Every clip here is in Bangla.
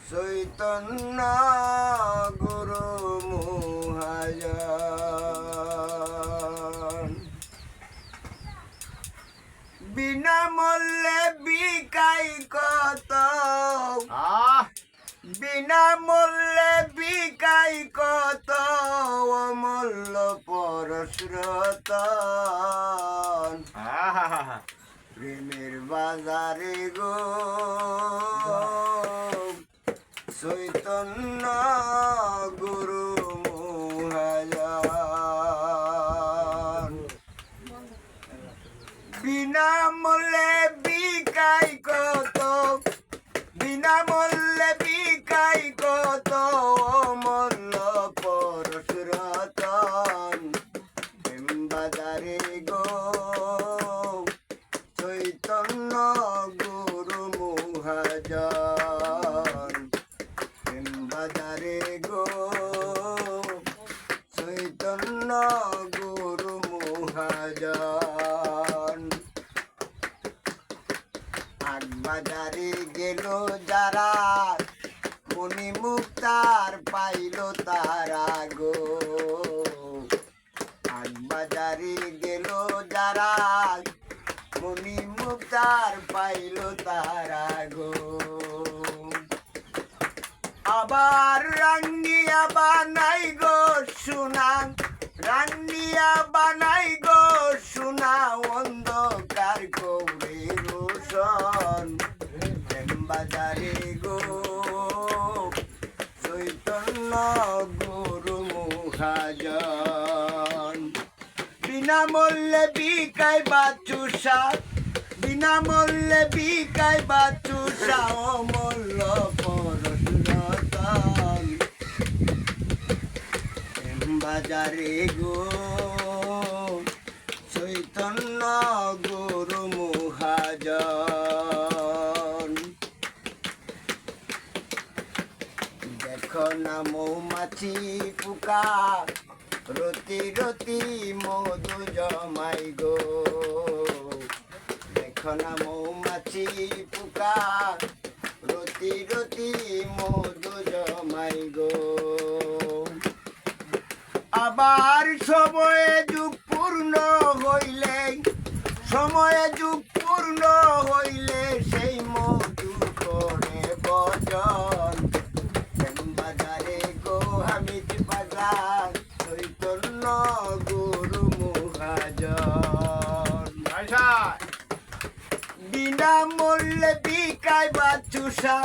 চৈতন্য গুরু মহাজন বিনামূল্যে বিকাই কত বিনামূল্যে বিকাই কত অমূল্য পরশরতন প্রেমের বাজারে গো চৈতন্য গুরু মহাজন বিনামূল্যে বিকাই কত বিনামূল্যে বিকাই কত অমূল্য পরশরতন প্রেম বাজারে গো চৈতন্য গুরু মহাজন প্রেম বাজারে গো চৈতন্য গুরু মহাজন আট বাজারে গেল যারা মনি মুক্তার পাইল তারা গো আট বাজারে গেল যারা মনি মুক্তার পাইল তারা গো আবার রাঙ্গিয়া বানাই গো সোনা রাঙ্গিয়া বানাই গো সোনা অন্ধকার কৌরে রোশন বাজারে গো চৈতন্য গুরু মহাজন বিনামূল্যে বিকাই বাচুষা বিনামূল্যে বিকাই বাচুষা অমূল্য পরশরতন বাজারে গো চৈতন্য গুরু মহাজন দেখো না মৌমাছি পোকা রতি রতি মধু জমাই গো দেখো না মৌমাছি পোকা রতি রতি মধু জমাই গো আবার সময়ে যুগ পূর্ণ হইলে সময়ে যুগ পূর্ণ হইলে সেই মধু করে বচন বাজারে গো হামিদ বাজার চৈতন্য গুরু মহাজন বিনামূল্যে বিকাই বাচুষা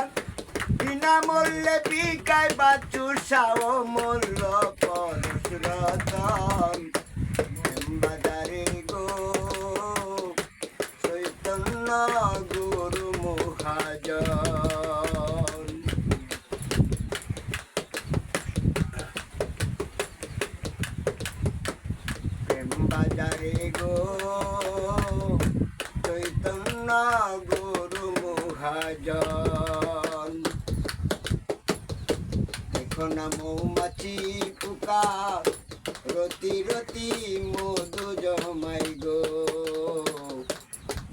বিনামূল্যে বিকাই বাচুষা অমূল্য পরশরতন বাজারে গো চৈতন্য গুরু মহাজন বাজারে গো চৈতন্য গুরু মহাজন দেখো না মৌমাছি পোকা রতি রতি মধু জমাই গো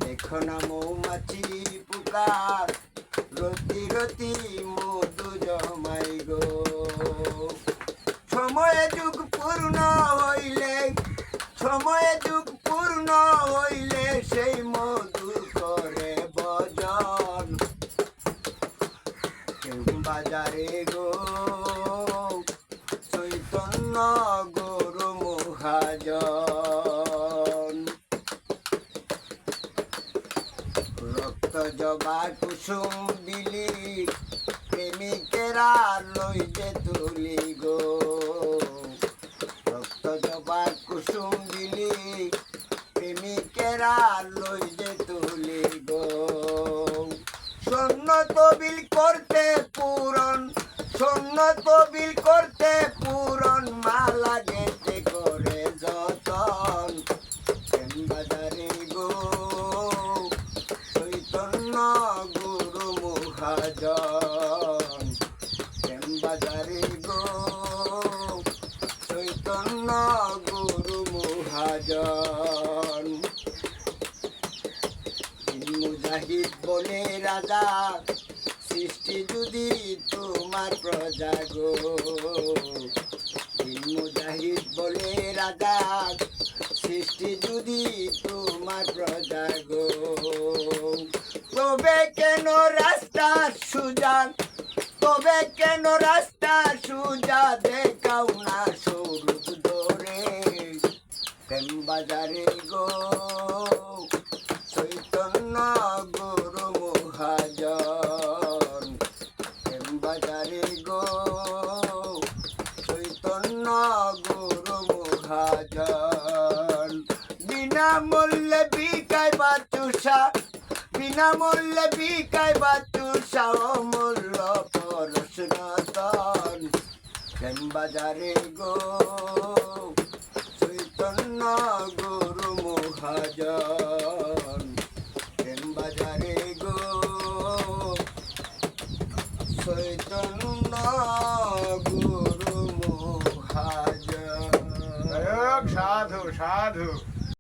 দেখো না মৌমাছি পোকা রতি রতি মধু জমাই গো সময়ে যুগ পূর্ণ হইলে সময়ে যুগ পূর্ণ হইলে সেই মধু করে বজন বাজারে গো চৈতন্য গুরু মহাজন রক্ত জবা কুসুম বিলি প্রেমিকেরা লই যে তুলি গো রক্ত জবা কুসুম বিলি প্রেমিকেরা লই যে তুলি গো স্বর্ণ তবিল করতে পূরণ স্বর্ণ তবিল করতে পূরণ মালা গেতে করে যতন বাজারে গো চৈতন্য গুরু মহাজন বাজারে গো চৈতন্য গুরু মহাজন মুজাহিদ বলে রাজা সৃষ্টি যদি তোমার প্রজা গো দিন মুজাহিদ বলে রাজা সৃষ্টি যদি তোমার প্রজা গো তবে কেন রাস্তা সুজা তবে কেন রাস্তা সুজা দেখাও না সৌরভ ধরে প্রেম বাজারে গো চৈতন্য গুরু মহাজন প্রেম বাজারে গো চৈতন্য গুরু মহাজন বিনামূল্যে বিকায় বাচুষা বিনামূল্যে বিকায় বাচুষা অমূল্য পরশনাতন প্রেম বাজারে গো চৈতন্য গুরু মহাজন প্রেম বাজারে গো চৈতন্য গুরু মহাজন সাধু সাধু